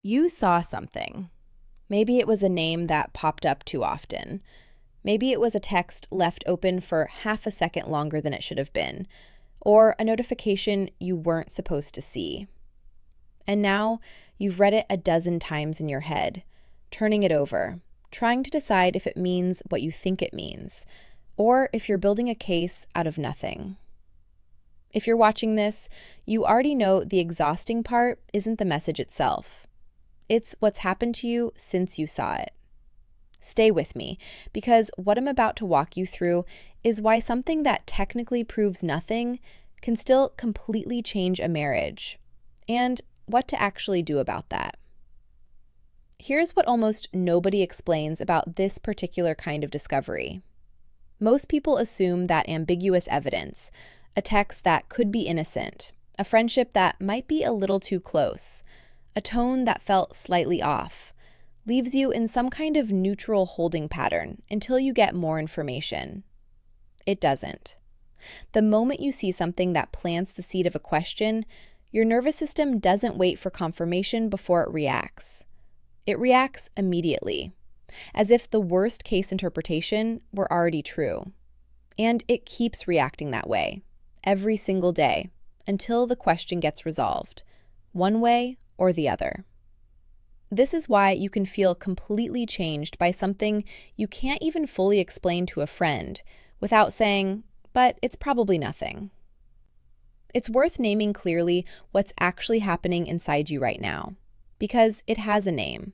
You saw something. Maybe it was a name that popped up too often. Maybe it was a text left open for half a second longer than it should have been, or a notification you weren't supposed to see. And now you've read it a dozen times in your head, turning it over, trying to decide if it means what you think it means, or if you're building a case out of nothing. If you're watching this, you already know the exhausting part isn't the message itself. It's what's happened to you since you saw it. Stay with me, because what I'm about to walk you through is why something that technically proves nothing can still completely change a marriage, and what to actually do about that. Here's what almost nobody explains about this particular kind of discovery. Most people assume that ambiguous evidence, a text that could be innocent, a friendship that might be a little too close, a tone that felt slightly off, leaves you in some kind of neutral holding pattern until you get more information. It doesn't. The moment you see something that plants the seed of a question, your nervous system doesn't wait for confirmation before it reacts. It reacts immediately, as if the worst case interpretation were already true. And it keeps reacting that way, every single day, until the question gets resolved, one way or the other. This is why you can feel completely changed by something you can't even fully explain to a friend without saying, but it's probably nothing. It's worth naming clearly what's actually happening inside you right now, because it has a name,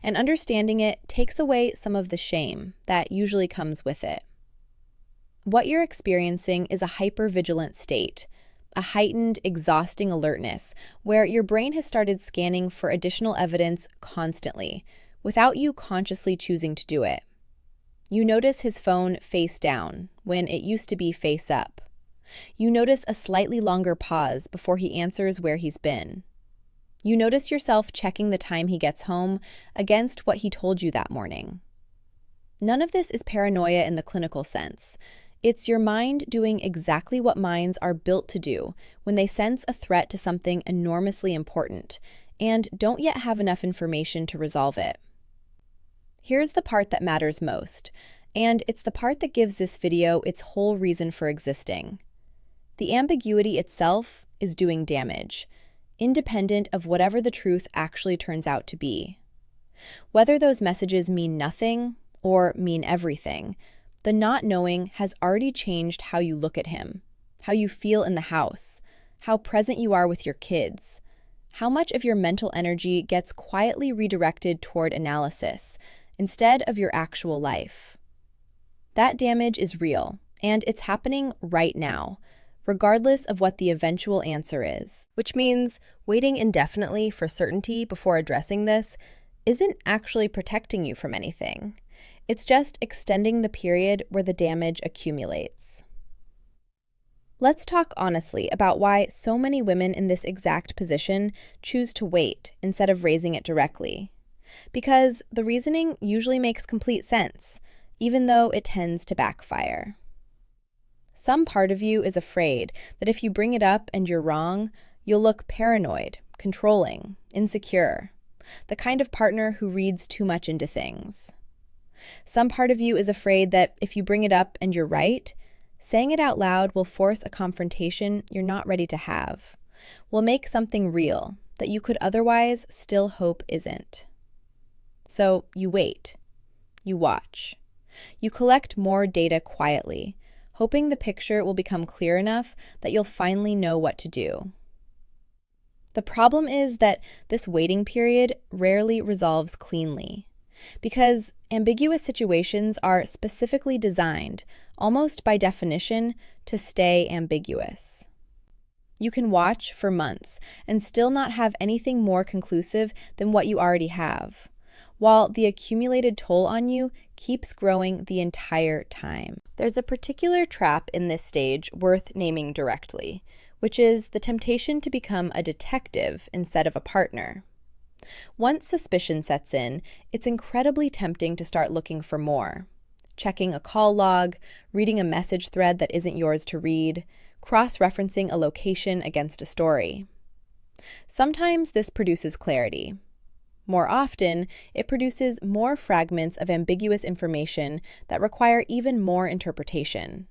and understanding it takes away some of the shame that usually comes with it. What you're experiencing is a hypervigilant state, a heightened, exhausting alertness where your brain has started scanning for additional evidence constantly, without you consciously choosing to do it. You notice his phone face down when it used to be face up. You notice a slightly longer pause before he answers where he's been. You notice yourself checking the time he gets home against what he told you that morning. None of this is paranoia in the clinical sense. It's your mind doing exactly what minds are built to do when they sense a threat to something enormously important and don't yet have enough information to resolve it. Here's the part that matters most, and it's the part that gives this video its whole reason for existing. The ambiguity itself is doing damage, independent of whatever the truth actually turns out to be. Whether those messages mean nothing or mean everything, the not knowing has already changed how you look at him, how you feel in the house, how present you are with your kids, how much of your mental energy gets quietly redirected toward analysis instead of your actual life. That damage is real, and it's happening right now, regardless of what the eventual answer is. Which means waiting indefinitely for certainty before addressing this isn't actually protecting you from anything. It's just extending the period where the damage accumulates. Let's talk honestly about why so many women in this exact position choose to wait instead of raising it directly. Because the reasoning usually makes complete sense, even though it tends to backfire. Some part of you is afraid that if you bring it up and you're wrong, you'll look paranoid, controlling, insecure, the kind of partner who reads too much into things. Some part of you is afraid that if you bring it up and you're right, saying it out loud will force a confrontation you're not ready to have, will make something real that you could otherwise still hope isn't. So you wait, you watch, you collect more data quietly, hoping the picture will become clear enough that you'll finally know what to do. The problem is that this waiting period rarely resolves cleanly, because ambiguous situations are specifically designed, almost by definition, to stay ambiguous. You can watch for months and still not have anything more conclusive than what you already have, while the accumulated toll on you keeps growing the entire time. There's a particular trap in this stage worth naming directly, which is the temptation to become a detective instead of a partner. Once suspicion sets in, it's incredibly tempting to start looking for more. Checking a call log, reading a message thread that isn't yours to read, cross-referencing a location against a story. Sometimes this produces clarity. More often, it produces more fragments of ambiguous information that require even more interpretation.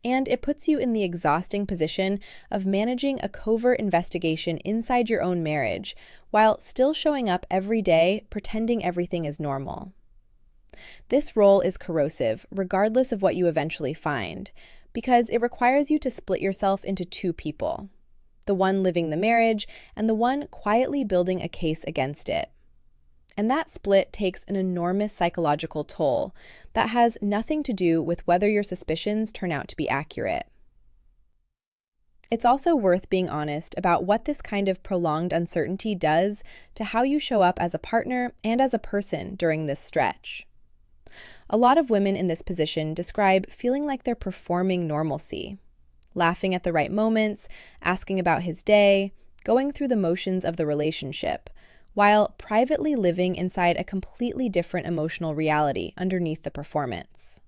And it puts you in the exhausting position of managing a covert investigation inside your own marriage while still showing up every day pretending everything is normal. This role is corrosive, regardless of what you eventually find, because it requires you to split yourself into two people, the one living the marriage and the one quietly building a case against it. And that split takes an enormous psychological toll that has nothing to do with whether your suspicions turn out to be accurate. It's also worth being honest about what this kind of prolonged uncertainty does to how you show up as a partner and as a person during this stretch. A lot of women in this position describe feeling like they're performing normalcy, laughing at the right moments, asking about his day, going through the motions of the relationship, while privately living inside a completely different emotional reality underneath the performance.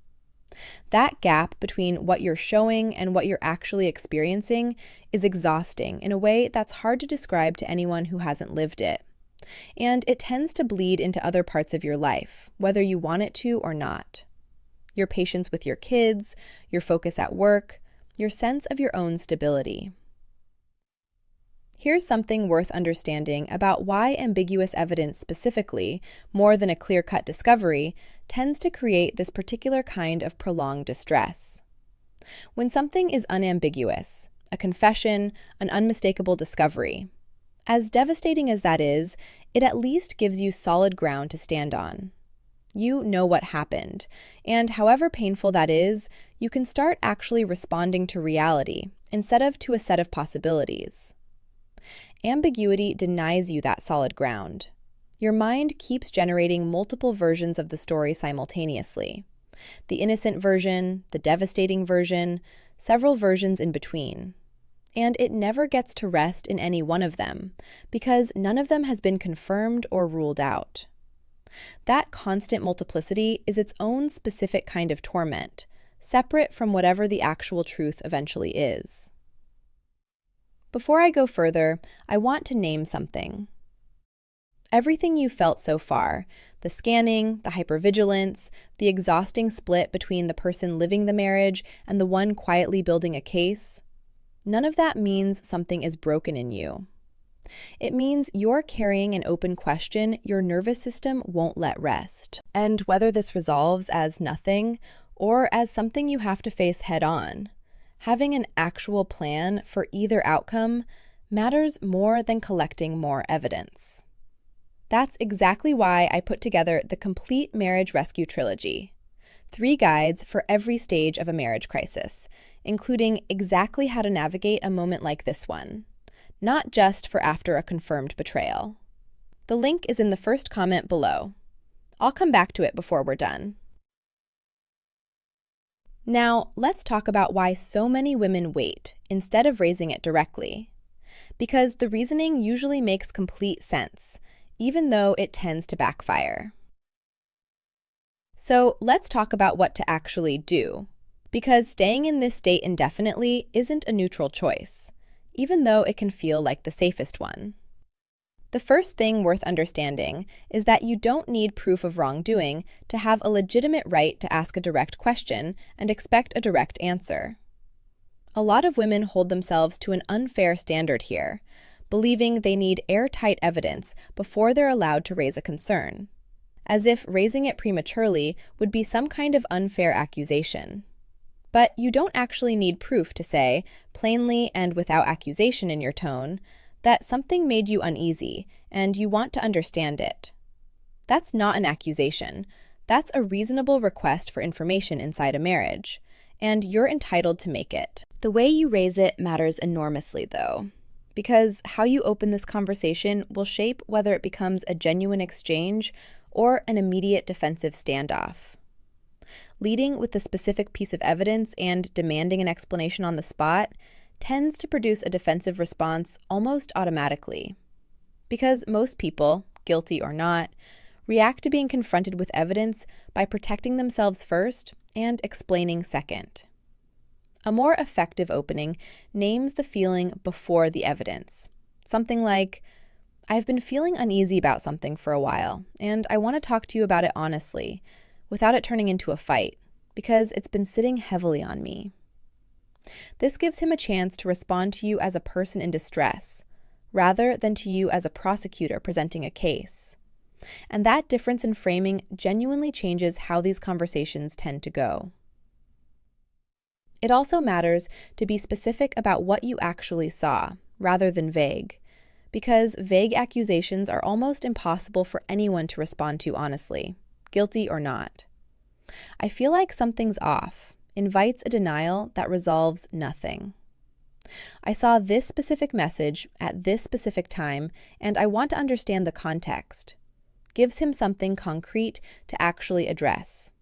That gap between what you're showing and what you're actually experiencing is exhausting in a way that's hard to describe to anyone who hasn't lived it. And it tends to bleed into other parts of your life, whether you want it to or not. Your patience with your kids, your focus at work, your sense of your own stability. Here's something worth understanding about why ambiguous evidence specifically, more than a clear-cut discovery, tends to create this particular kind of prolonged distress. When something is unambiguous, a confession, an unmistakable discovery, as devastating as that is, it at least gives you solid ground to stand on. You know what happened, and however painful that is, you can start actually responding to reality instead of to a set of possibilities. Ambiguity denies you that solid ground. Your mind keeps generating multiple versions of the story simultaneously. The innocent version, the devastating version, several versions in between. And it never gets to rest in any one of them, because none of them has been confirmed or ruled out. That constant multiplicity is its own specific kind of torment, separate from whatever the actual truth eventually is. Before I go further, I want to name something. Everything you felt so far, the scanning, the hypervigilance, the exhausting split between the person living the marriage and the one quietly building a case, none of that means something is broken in you. It means you're carrying an open question your nervous system won't let rest. And whether this resolves as nothing or as something you have to face head on, having an actual plan for either outcome matters more than collecting more evidence. That's exactly why I put together the Complete Marriage Rescue Trilogy, 3 guides for every stage of a marriage crisis, including exactly how to navigate a moment like this one, not just for after a confirmed betrayal. The link is in the first comment below. I'll come back to it before we're done. Now, let's talk about why so many women wait instead of raising it directly. Because the reasoning usually makes complete sense, even though it tends to backfire. So let's talk about what to actually do. Because staying in this state indefinitely isn't a neutral choice, even though it can feel like the safest one. The first thing worth understanding is that you don't need proof of wrongdoing to have a legitimate right to ask a direct question and expect a direct answer. A lot of women hold themselves to an unfair standard here, believing they need airtight evidence before they're allowed to raise a concern, as if raising it prematurely would be some kind of unfair accusation. But you don't actually need proof to say, plainly and without accusation in your tone, that something made you uneasy and you want to understand it. That's not an accusation. That's a reasonable request for information inside a marriage, and you're entitled to make it. The way you raise it matters enormously, though, because how you open this conversation will shape whether it becomes a genuine exchange or an immediate defensive standoff. Leading with the specific piece of evidence and demanding an explanation on the spot tends to produce a defensive response almost automatically. Because most people, guilty or not, react to being confronted with evidence by protecting themselves first and explaining second. A more effective opening names the feeling before the evidence. Something like, I've been feeling uneasy about something for a while, and I want to talk to you about it honestly, without it turning into a fight, because it's been sitting heavily on me. This gives him a chance to respond to you as a person in distress, rather than to you as a prosecutor presenting a case. And that difference in framing genuinely changes how these conversations tend to go. It also matters to be specific about what you actually saw, rather than vague, because vague accusations are almost impossible for anyone to respond to honestly, guilty or not. I feel like something's off invites a denial that resolves nothing. I saw this specific message at this specific time, and I want to understand the context. Gives him something concrete to actually address.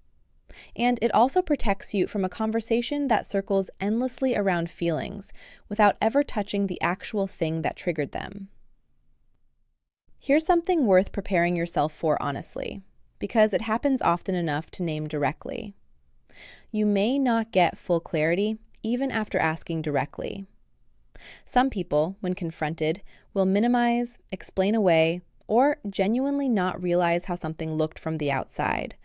And it also protects you from a conversation that circles endlessly around feelings without ever touching the actual thing that triggered them. Here's something worth preparing yourself for honestly, because it happens often enough to name directly. You may not get full clarity even after asking directly. Some people, when confronted, will minimize, explain away, or genuinely not realize how something looked from the outside.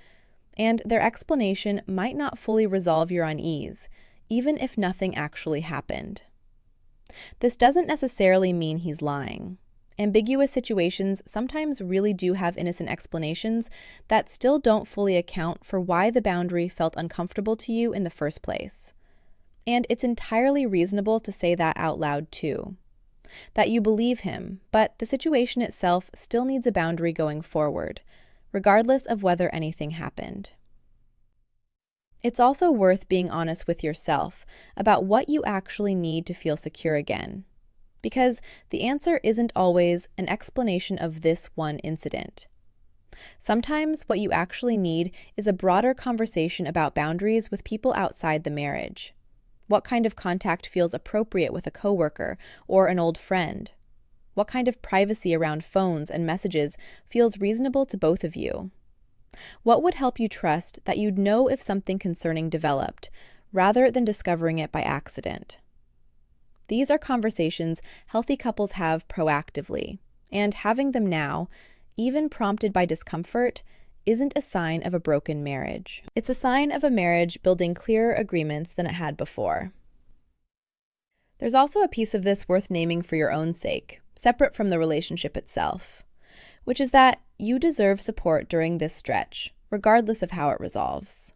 And their explanation might not fully resolve your unease, even if nothing actually happened. This doesn't necessarily mean he's lying. Ambiguous situations sometimes really do have innocent explanations that still don't fully account for why the boundary felt uncomfortable to you in the first place. And it's entirely reasonable to say that out loud too. That you believe him, but the situation itself still needs a boundary going forward, regardless of whether anything happened. It's also worth being honest with yourself about what you actually need to feel secure again. Because the answer isn't always an explanation of this one incident. Sometimes what you actually need is a broader conversation about boundaries with people outside the marriage. What kind of contact feels appropriate with a coworker or an old friend? What kind of privacy around phones and messages feels reasonable to both of you? What would help you trust that you'd know if something concerning developed, rather than discovering it by accident? These are conversations healthy couples have proactively, and having them now, even prompted by discomfort, isn't a sign of a broken marriage. It's a sign of a marriage building clearer agreements than it had before. There's also a piece of this worth naming for your own sake, separate from the relationship itself, which is that you deserve support during this stretch, regardless of how it resolves.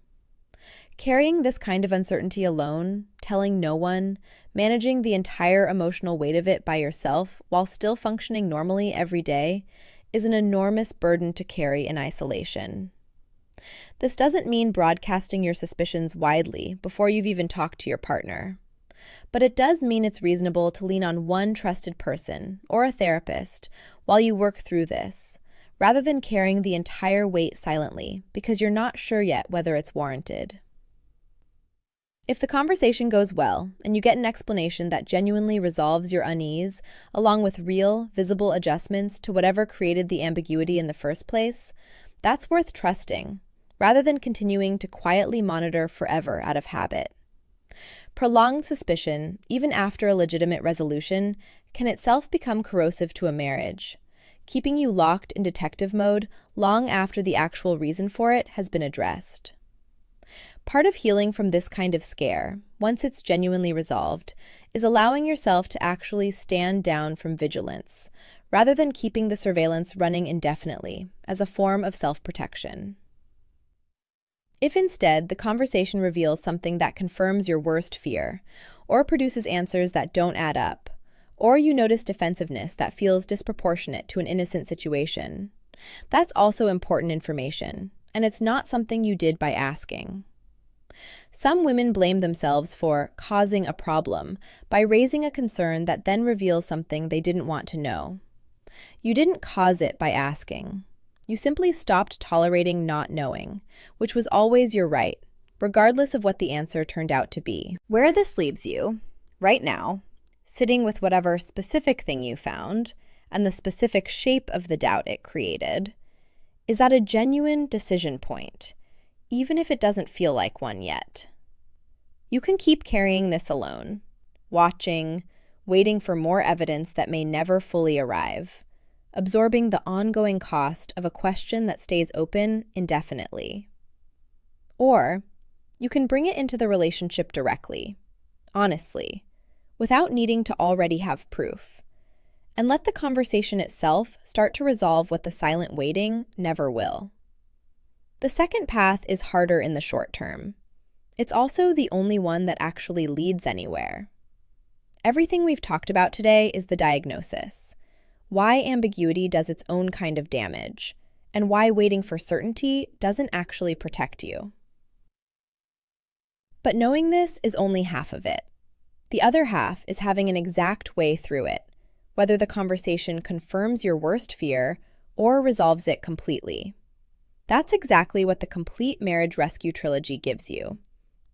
Carrying this kind of uncertainty alone, telling no one, managing the entire emotional weight of it by yourself while still functioning normally every day is an enormous burden to carry in isolation. This doesn't mean broadcasting your suspicions widely before you've even talked to your partner. But it does mean it's reasonable to lean on one trusted person or a therapist while you work through this, rather than carrying the entire weight silently because you're not sure yet whether it's warranted. If the conversation goes well and you get an explanation that genuinely resolves your unease, along with real, visible adjustments to whatever created the ambiguity in the first place, that's worth trusting, rather than continuing to quietly monitor forever out of habit. Prolonged suspicion, even after a legitimate resolution, can itself become corrosive to a marriage, keeping you locked in detective mode long after the actual reason for it has been addressed. Part of healing from this kind of scare, once it's genuinely resolved, is allowing yourself to actually stand down from vigilance, rather than keeping the surveillance running indefinitely as a form of self-protection. If instead the conversation reveals something that confirms your worst fear, or produces answers that don't add up, or you notice defensiveness that feels disproportionate to an innocent situation, that's also important information, and it's not something you did by asking. Some women blame themselves for causing a problem by raising a concern that then reveals something they didn't want to know. You didn't cause it by asking. You simply stopped tolerating not knowing, which was always your right, regardless of what the answer turned out to be. Where this leaves you, right now, sitting with whatever specific thing you found and the specific shape of the doubt it created, is at a genuine decision point, even if it doesn't feel like one yet. You can keep carrying this alone, watching, waiting for more evidence that may never fully arrive, absorbing the ongoing cost of a question that stays open indefinitely. Or you can bring it into the relationship directly, honestly, without needing to already have proof, and let the conversation itself start to resolve what the silent waiting never will. The second path is harder in the short term. It's also the only one that actually leads anywhere. Everything we've talked about today is the diagnosis, why ambiguity does its own kind of damage, and why waiting for certainty doesn't actually protect you. But knowing this is only half of it. The other half is having an exact way through it, whether the conversation confirms your worst fear or resolves it completely. That's exactly what the Complete Marriage Rescue Trilogy gives you.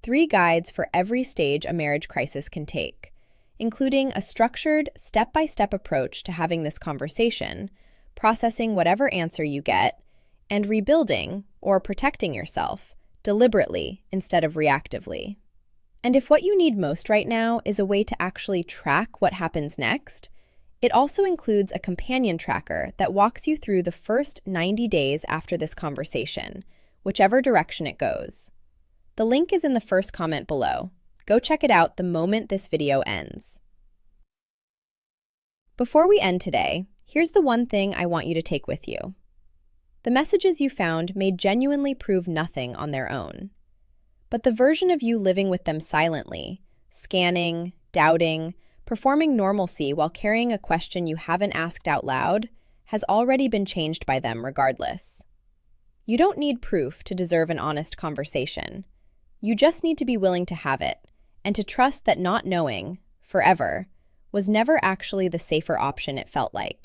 3 guides for every stage a marriage crisis can take, including a structured, step-by-step approach to having this conversation, processing whatever answer you get, and rebuilding or protecting yourself deliberately instead of reactively. And if what you need most right now is a way to actually track what happens next, it also includes a companion tracker that walks you through the first 90 days after this conversation, whichever direction it goes. The link is in the first comment below. Go check it out the moment this video ends. Before we end today, here's the one thing I want you to take with you. The messages you found may genuinely prove nothing on their own. But the version of you living with them silently, scanning, doubting, performing normalcy while carrying a question you haven't asked out loud, has already been changed by them regardless. You don't need proof to deserve an honest conversation. You just need to be willing to have it, and to trust that not knowing, forever, was never actually the safer option it felt like.